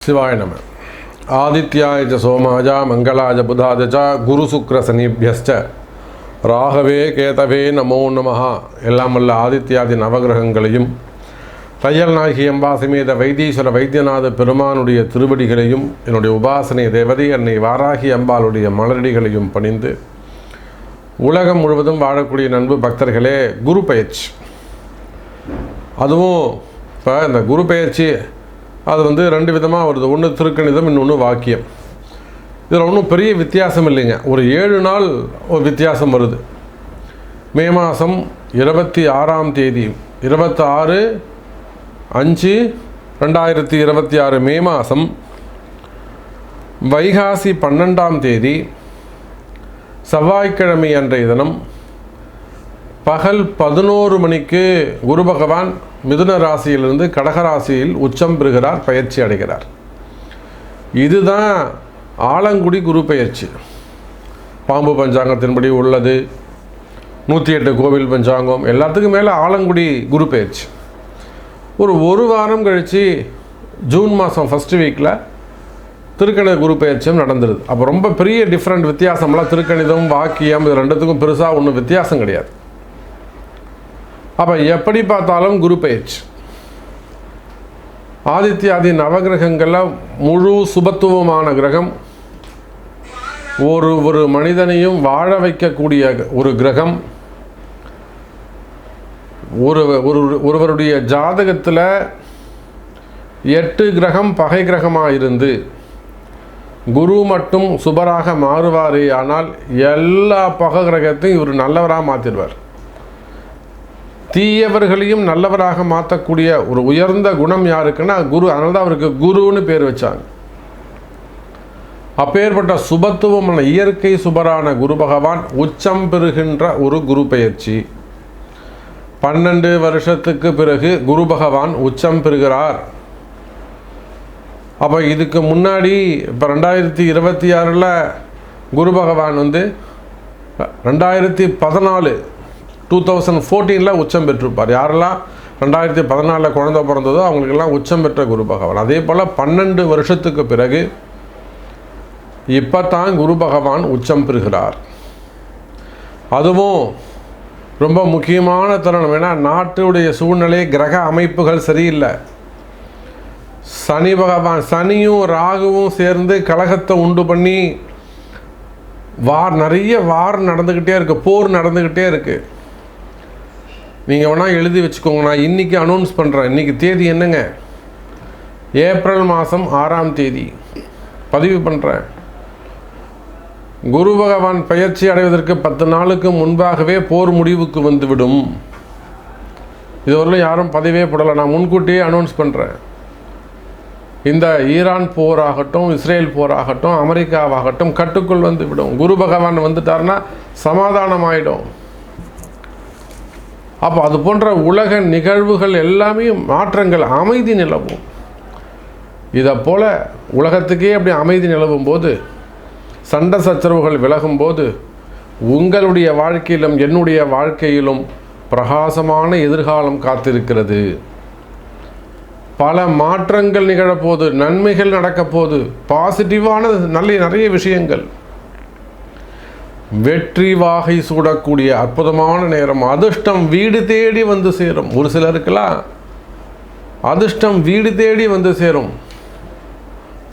சிவாய நம. ஆதித்யாய ச சோமாய மங்களாய புதாய ச குரு சுக்ர சனிபியஸ்ச ராகவே கேதவே நமோ நமஹ. எல்லாம் வல்ல ஆதித்யாதி நவகிரகங்களையும் தையல் நாயகி அம்பா சமேத வைத்தீஸ்வர வைத்தியநாத பெருமானுடைய திருவடிகளையும் என்னுடைய உபாசனை தேவதை அன்னை வாராகி அம்பாளுடைய மலரடிகளையும் பணிந்து உலகம் முழுவதும் வாழக்கூடிய நண்பு பக்தர்களே, குரு பயிற்சி. அதுவும் இப்போ இந்த குரு பயிற்சி அது ரெண்டு விதமாக வருது. ஒன்று திருக்கணிதம், இன்னொன்று வாக்கியம். இதில் ஒன்றும் பெரிய வித்தியாசம் இல்லைங்க. ஒரு 7 நாள் ஒரு வித்தியாசம் வருது. மே மாதம் 26ஆம் தேதி 26/5/2026 மே மாதம், வைகாசி 12ஆம் தேதி செவ்வாய்க்கிழமை அன்றைய தினம் பகல் 11 மணிக்கு குரு பகவான் மிதுன ராசியிலிருந்து கடகராசியில் உச்சம் பெறுகிறார், பயிற்சி அடைகிறார். இதுதான் ஆலங்குடி குரு பயிற்சி. பாம்பு பஞ்சாங்கத்தின்படி உள்ளது. 108 கோவில் பஞ்சாங்கம் எல்லாத்துக்கும் மேலே ஆலங்குடி குரு பயிற்சி. ஒரு வாரம் கழித்து ஜூன் மாதம் ஃபஸ்ட் வீக்கில் திருக்கணித குரு பயிற்சியும் நடந்துருது. அப்போ ரொம்ப பெரிய டிஃப்ரெண்ட் வித்தியாசம்லாம் திருக்கணிதம் வாக்கியம் இது ரெண்டுத்துக்கும் பெருசாக ஒன்றும் வித்தியாசம் கிடையாது. அப்போ எப்படி பார்த்தாலும் குரு பயிற்சி. ஆதித்யாதி நவகிரகங்களில் முழு சுபத்துவமான கிரகம், ஒரு மனிதனையும் வாழ வைக்கக்கூடிய ஒரு கிரகம். ஒருவருடைய ஜாதகத்தில் 8 கிரகம் பகை கிரகமாக இருந்து குரு மட்டும் சுபராக மாறுவாரே, ஆனால் எல்லா பகை கிரகத்தையும் இவர் நல்லவராக மாற்றிடுவார். தீயவர்களையும் நல்லவராக மாற்றக்கூடிய ஒரு உயர்ந்த குணம் யாருக்குன்னா குரு. அதனால தான் அவருக்கு குருன்னு பேர் வச்சாங்க. அப்பேற்பட்ட சுபத்துவமான இயற்கை சுபரான குரு பகவான் உச்சம் பெறுகின்ற ஒரு குரு பயிற்சி. 12 வருஷத்துக்கு பிறகு குரு பகவான் உச்சம் பெறுகிறார். அப்போ இதுக்கு முன்னாடி இப்போ 2026 குரு பகவான் 2014 உச்சம் பெற்றிருப்பார். யாரெல்லாம் 2014 குழந்தை பிறந்ததோ அவங்களுக்கெல்லாம் உச்சம் பெற்ற குரு பகவான். அதே போல் 12 வருஷத்துக்கு பிறகு இப்போ தான் குரு பகவான் உச்சம் பெறுகிறார். அதுவும் ரொம்ப முக்கியமான தருணம். ஏன்னா நாட்டுடைய சூழ்நிலை, கிரக அமைப்புகள் சரியில்லை. சனி பகவான், சனியும் ராகுவும் சேர்ந்து கலகத்தை உண்டு பண்ணி நிறைய வார் நடந்துக்கிட்டே இருக்குது, போர் நடந்துக்கிட்டே இருக்குது. நீங்கள் வேணால் எழுதி வச்சுக்கோங்க, நான் இன்றைக்கி அனௌன்ஸ் பண்ணுறேன். இன்றைக்கி தேதி என்னங்க? ஏப்ரல் மாதம் 6ஆம் தேதி பதிவு பண்ணுறேன். குரு பகவான் பயிற்சி அடைவதற்கு 10 நாளுக்கு முன்பாகவே போர் முடிவுக்கு வந்துவிடும். இதுவரையிலும் யாரும் பதிவே போடலை, நான் முன்கூட்டியே அனௌன்ஸ் பண்ணுறேன். இந்த ஈரான் போராகட்டும், இஸ்ரேல் போராகட்டும், அமெரிக்காவாகட்டும் கட்டுக்குள் வந்துவிடும். குரு பகவான் வந்துட்டார்னா சமாதானம் ஆகிடும். அப்போ அது போன்ற உலக நிகழ்வுகள் எல்லாமே மாற்றங்கள், அமைதி நிலவும். இதை போல் உலகத்துக்கே அப்படி அமைதி நிலவும் போது, சண்டை சச்சரவுகள் விலகும்போது, உங்களுடைய வாழ்க்கையிலும் என்னுடைய வாழ்க்கையிலும் பிரகாசமான எதிர்காலம் காத்திருக்கிறது. பல மாற்றங்கள் நிகழப்போது, நன்மைகள் நடக்கப்போது, பாசிட்டிவான நிறைய விஷயங்கள். வெற்றி வாகை சூடக்கூடிய அற்புதமான நேரம். அதிர்ஷ்டம் வீடு தேடி வந்து சேரும். ஒரு சிலருக்கெல்லாம் அதிர்ஷ்டம் வீடு தேடி வந்து சேரும்.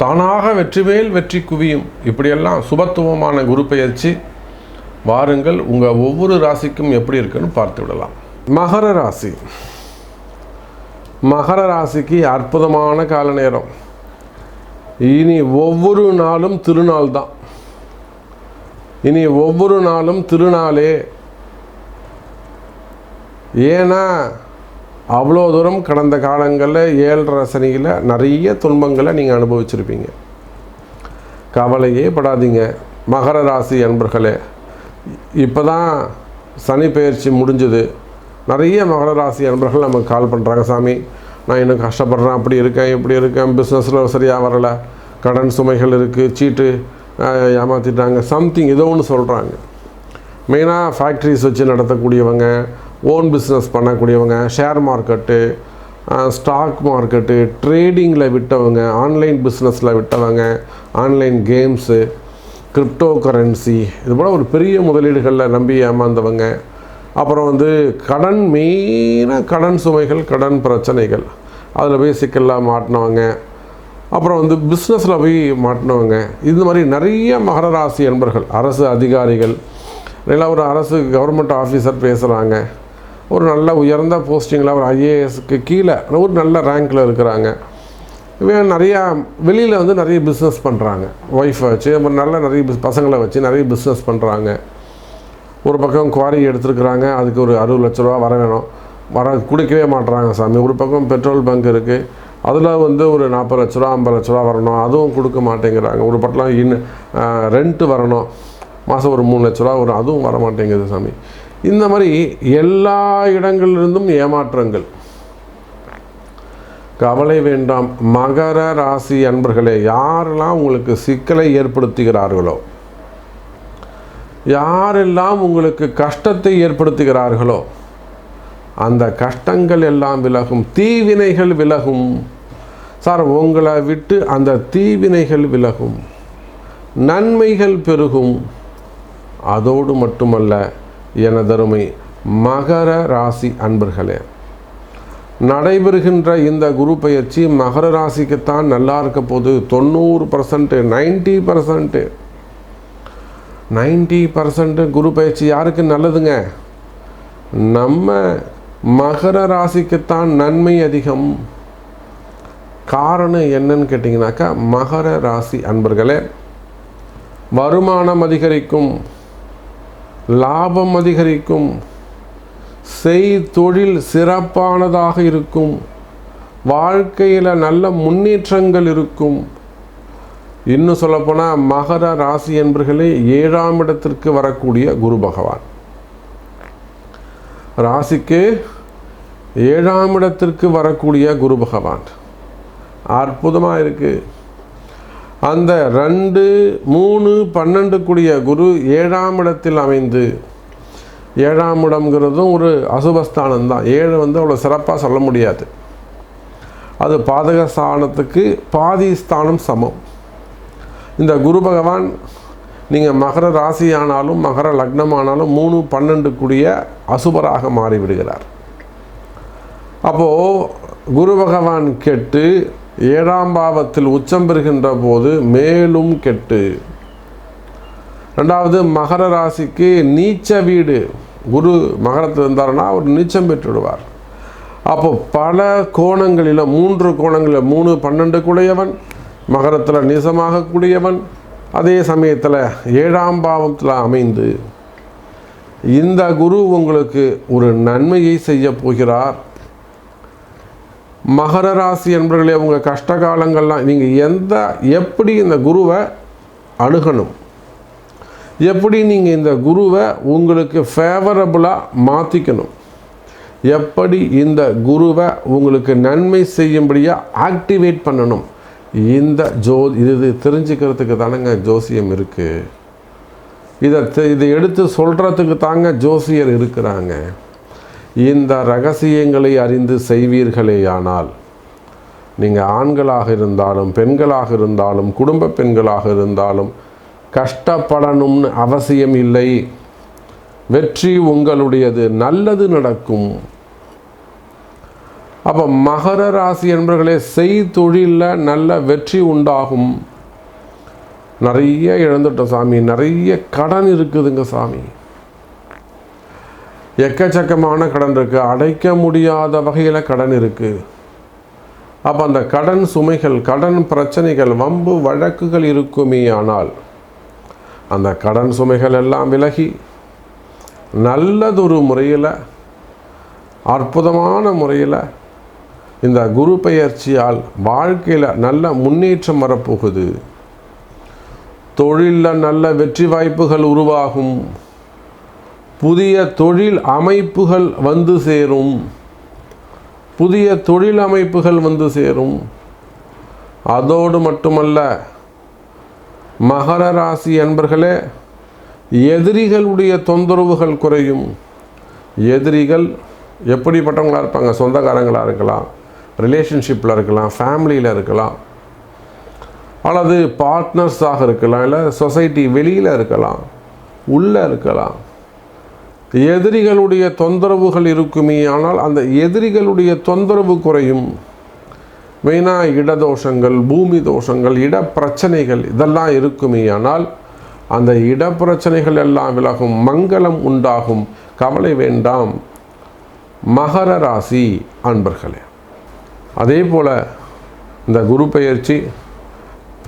தானாக வெற்றி மேல் வெற்றி குவியும். இப்படியெல்லாம் சுபத்துவமான குரு பயிற்சி. வாருங்கள், உங்கள் ஒவ்வொரு ராசிக்கும் எப்படி இருக்குன்னு பார்த்து விடலாம். மகர ராசி. மகர ராசிக்கு அற்புதமான கால நேரம். இனி ஒவ்வொரு நாளும் திருநாள் தான். இனி ஒவ்வொரு நாளும் திருநாளே. ஏன்னா அவ்வளோ தூரம் கடந்த காலங்களில் 7.5 சனியில் நிறைய துன்பங்களை நீங்கள் அனுபவிச்சிருப்பீங்க. கவலையே படாதீங்க மகர ராசி அன்பர்களே. இப்போ தான் சனி பயிற்சி முடிஞ்சது. நிறைய மகர ராசி அன்பர்கள் நமக்கு கால் பண்ணுறாங்க, சாமி நான் இன்னும் கஷ்டப்படுறேன், அப்படி இருக்கேன் இப்படி இருக்கேன், பிஸ்னஸில் சரியாக வரலை, கடன் சுமைகள் இருக்குது, சீட்டு ஏமாற்றிட்டாங்க, சம்திங் ஏதோ ஒன்று சொல்கிறாங்க. மெயினாக ஃபேக்ட்ரிஸ் வச்சு நடத்தக்கூடியவங்க, ஓன் பிஸ்னஸ் பண்ணக்கூடியவங்க, ஷேர் மார்க்கெட்டு, ஸ்டாக் மார்க்கெட்டு, ட்ரேடிங்கில் விட்டவங்க, ஆன்லைன் பிஸ்னஸில் விட்டவங்க, ஆன்லைன் கேம்ஸு, கிரிப்டோ கரன்சி, இது போல் ஒரு பெரிய முதலீடுகளில் நம்பி ஏமாந்தவங்க, அப்புறம் கடன், மெயினாக கடன் சுமைகள், கடன் பிரச்சனைகள், அதில் போய் சிக்கலாக மாட்டினவங்க, அப்புறம் பிஸ்னஸில் போய் மாட்டினவங்க, இந்த மாதிரி நிறைய மகர ராசி அன்பர்கள், அரசு அதிகாரிகள், இல்லை ஒரு அரசு கவர்மெண்ட் ஆஃபீஸர் பேசுகிறாங்க, ஒரு நல்ல உயர்ந்த போஸ்டிங்கில் ஒரு ஐஏஎஸ்க்கு கீழே ஒரு நல்ல ரேங்கில் இருக்கிறாங்க, இவன் நிறையா வெளியில் நிறைய பிஸ்னஸ் பண்ணுறாங்க, ஒய்ஃபை வச்சு, அப்புறம் நிறைய பசங்களை வச்சு நிறைய பிஸ்னஸ் பண்ணுறாங்க. ஒரு பக்கம் குவாரி எடுத்துருக்குறாங்க, அதுக்கு ஒரு 60 லட்ச ரூபா வர வேணும், கொடுக்கவே மாட்டுறாங்க சாமி. ஒரு பக்கம் பெட்ரோல் பங்க் இருக்குது, அதில் ஒரு 40 லட்ச ரூபா 50 லட்ச ரூபா வரணும், அதுவும் கொடுக்க மாட்டேங்கிறாங்க. ஒரு பட்டம் ரெண்ட்டு வரணும், மாதம் ஒரு 3 லட்ச ரூபா வரும், அதுவும் வர மாட்டேங்குது சாமி. இந்த மாதிரி எல்லா இடங்களிலிருந்தும் ஏமாற்றங்கள். கவலை வேண்டாம் மகர ராசி அன்பர்களே, யாரெல்லாம் உங்களுக்கு சிக்கலை ஏற்படுத்துகிறார்களோ, யாரெல்லாம் உங்களுக்கு கஷ்டத்தை ஏற்படுத்துகிறார்களோ, அந்த கஷ்டங்கள் எல்லாம் விலகும், தீவினைகள் விலகும். சார், உங்களை விட்டு அந்த தீவினைகள் விலகும், நன்மைகள் பெருகும். அதோடு மட்டுமல்ல எனதருமை மகர ராசி அன்பர்களே, நடைபெறுகின்ற இந்த குரு பயிற்சி மகர ராசிக்குத்தான் நல்லா இருக்க போது. 90%, 90% குரு பயிற்சி யாருக்கு நல்லதுங்க? நம்ம மகர ராசிக்குத்தான் நன்மை அதிகம். காரணம் என்னன்னு கேட்டிங்கனாக்கா, மகர ராசி அன்பர்களே, வருமானம் அதிகரிக்கும், லாபம் அதிகரிக்கும், தொழில் சிறப்பானதாக இருக்கும், வாழ்க்கையில் நல்ல முன்னேற்றங்கள் இருக்கும். இன்னும் சொல்லப்போனால் மகர ராசி என்பர்களே 7ஆம் இடத்திற்கு வரக்கூடிய குரு பகவான், ராசிக்கு 7ஆம் இடத்திற்கு வரக்கூடிய குரு பகவான் அற்புதமாக இருக்குது. அந்த 2, 3, 12 கூடிய குரு 7ஆம் இடத்தில் அமைந்து, 7ஆம் இடம்ங்கிறதும் ஒரு அசுபஸ்தானம் தான். 7 அவ்வளோ சிறப்பாக சொல்ல முடியாது, அது பாதக ஸ்தானத்துக்கு பாதி ஸ்தானம் சமம். இந்த குரு பகவான் நீங்கள் மகர ராசி ஆனாலும் மகர லக்னம் ஆனாலும் 3, 12 கூடிய அசுபராக மாறிவிடுகிறார். அப்போது குரு பகவான் கெட்டு 7ஆம் பாவத்தில் உச்சம் பெறுகின்ற போது மேலும் கெட்டு, 2வது மகர ராசிக்கு நீச்ச வீடு, குரு மகரத்தில் இருந்தார்னா அவர் நீச்சம் பெற்று விடுவார். அப்போ பல கோணங்களில் 3 கோணங்களில் 3, 12 கூடியவன், மகரத்தில் நீசமாக கூடியவன், அதே சமயத்தில் 7ஆம் பாவத்தில் அமைந்து இந்த குரு உங்களுக்கு ஒரு நன்மையை செய்ய போகிறார். மகர ராசி என்பவர்களே, உங்கள் கஷ்ட காலங்கள்லாம் நீங்கள் எப்படி இந்த குருவை அணுகணும், எப்படி நீங்கள் இந்த குருவை உங்களுக்கு ஃபேவரபுளாக மாற்றிக்கணும், எப்படி இந்த குருவை உங்களுக்கு நன்மை செய்யும்படியாக ஆக்டிவேட் பண்ணணும், இந்த இது தெரிஞ்சுக்கிறதுக்கு தானங்க ஜோசியம் இருக்குது. இதை எடுத்து சொல்கிறதுக்கு தாங்க ஜோசியர் இருக்கிறாங்க. இந்த ரகசியங்களை அறிந்து செய்வீர்களேயானால், நீங்கள் ஆண்களாக இருந்தாலும் பெண்களாக இருந்தாலும் குடும்ப பெண்களாக இருந்தாலும் கஷ்டப்படணும்னு அவசியம் இல்லை. வெற்றி உங்களுடையது, நல்லது நடக்கும். அப்போ மகர ராசி என்பவர்களே, தொழிலில் நல்ல வெற்றி உண்டாகும். நிறைய இழந்துட்டோம் சாமி, நிறைய கடன் இருக்குதுங்க சாமி, எக்கச்சக்கமான கடன் இருக்குது, அடைக்க முடியாத வகையில் கடன் இருக்குது. அப்போ அந்த கடன் சுமைகள், கடன் பிரச்சனைகள், வம்பு வழக்குகள் இருக்குமே. ஆனால் அந்த கடன் சுமைகள் எல்லாம் விலகி நல்லதொரு முறையில், அற்புதமான முறையில் இந்த குரு பெயர்ச்சியால் வாழ்க்கையில் நல்ல முன்னேற்றம் வரப்போகுது. தொழிலில் நல்ல வெற்றி வாய்ப்புகள் உருவாகும். புதிய தொழில் அமைப்புகள் வந்து சேரும். புதிய தொழில் அமைப்புகள் வந்து சேரும். அதோடு மட்டுமல்ல மகர ராசி அன்பர்களே, எதிரிகளுடைய தொந்தரவுகள் குறையும். எதிரிகள் எப்படிப்பட்டவங்களாக இருப்பாங்க? சொந்தக்காரங்களாக இருக்கலாம், ரிலேஷன்ஷிப்பில் இருக்கலாம், ஃபேமிலியில் இருக்கலாம், அல்லது பார்ட்னர்ஸாக இருக்கலாம், இல்லை சொசைட்டி வெளியில் இருக்கலாம், உள்ளே இருக்கலாம். எதிரிகளுடைய தொந்தரவுகள் இருக்குமே, ஆனால் அந்த எதிரிகளுடைய தொந்தரவு குறையும். மெயினாக இடதோஷங்கள், பூமி தோஷங்கள், இட பிரச்சனைகள் இதெல்லாம் இருக்குமே, ஆனால் அந்த இட பிரச்சனைகள் எல்லாம் விலகும், மங்களம் உண்டாகும். கவலை வேண்டாம் மகர ராசி அன்பர்களே. அதே போல் இந்த குரு பெயர்ச்சி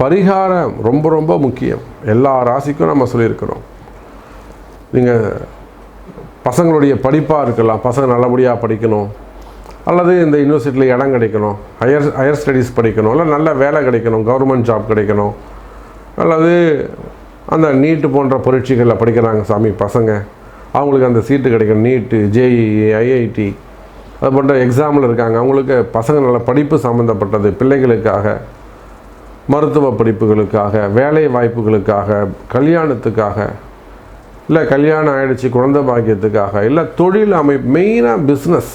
பரிகாரம் ரொம்ப ரொம்ப முக்கியம். எல்லா ராசிக்கும் நம்ம சொல்லியிருக்கிறோம். நீங்கள் பசங்களுடைய படிப்பாக இருக்கலாம், பசங்க நல்லபடியாக படிக்கணும், அல்லது இந்த யூனிவர்சிட்டியில் இடம் கிடைக்கணும், ஹையர் ஸ்டடீஸ் படிக்கணும், இல்லை நல்ல வேலை கிடைக்கணும், கவர்மெண்ட் ஜாப் கிடைக்கணும், அல்லது அந்த நீட்டு போன்ற பரீட்சைகளில் படிக்கிறாங்க சாமி பசங்க, அவங்களுக்கு அந்த சீட்டு கிடைக்கணும். நீட்டு, ஜேஇஇ, ஐஐடி அது போன்ற எக்ஸாமில் இருக்காங்க, அவங்களுக்கு பசங்க நல்ல படிப்பு சம்மந்தப்பட்டது, பிள்ளைகளுக்காக, மருத்துவ படிப்புகளுக்காக, வேலை வாய்ப்புகளுக்காக, கல்யாணத்துக்காக, இல்லை கல்யாணம் ஆகிடுச்சு குழந்தை பாக்கியத்துக்காக, இல்லை தொழில் அமைப்பு, மெயினாக பிஸ்னஸ்.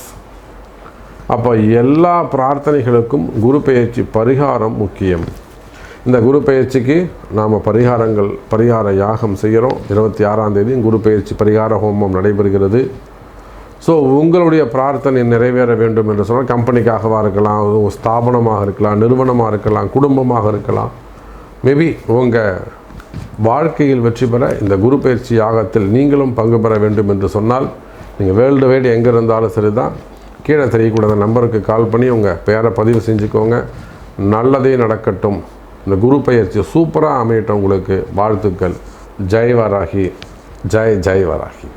அப்போ எல்லா பிரார்த்தனைகளுக்கும் குரு பெயர்ச்சி பரிகாரம் முக்கியம். இந்த குரு பெயர்ச்சிக்கு நாம் பரிகார யாகம் செய்கிறோம். 26ஆம் தேதி குரு பெயர்ச்சி பரிகார ஹோமம் நடைபெறுகிறது. ஸோ உங்களுடைய பிரார்த்தனை நிறைவேற வேண்டும் என்று சொன்னால் கம்பெனிக்காகவாக இருக்கலாம், ஸ்தாபனமாக இருக்கலாம், நிறுவனமாக இருக்கலாம், குடும்பமாக இருக்கலாம், மேபி உங்கள் வாழ்க்கையில் வெற்றி பெற இந்த குரு பயிற்சி யாகத்தில் நீங்களும் பங்கு பெற வேண்டும் என்று சொன்னால் நீங்கள் வேர்ல்டு வைடு எங்கே இருந்தாலும் சரி தான், கீழே தெரியக்கூடாத நம்பருக்கு கால் பண்ணி உங்கள் பேரை பதிவு செஞ்சுக்கோங்க. நல்லதே நடக்கட்டும். இந்த குரு பயிற்சி சூப்பராக அமையட்டும் உங்களுக்கு. வாழ்த்துக்கள். ஜெய் வராகி, ஜெய் வராகி.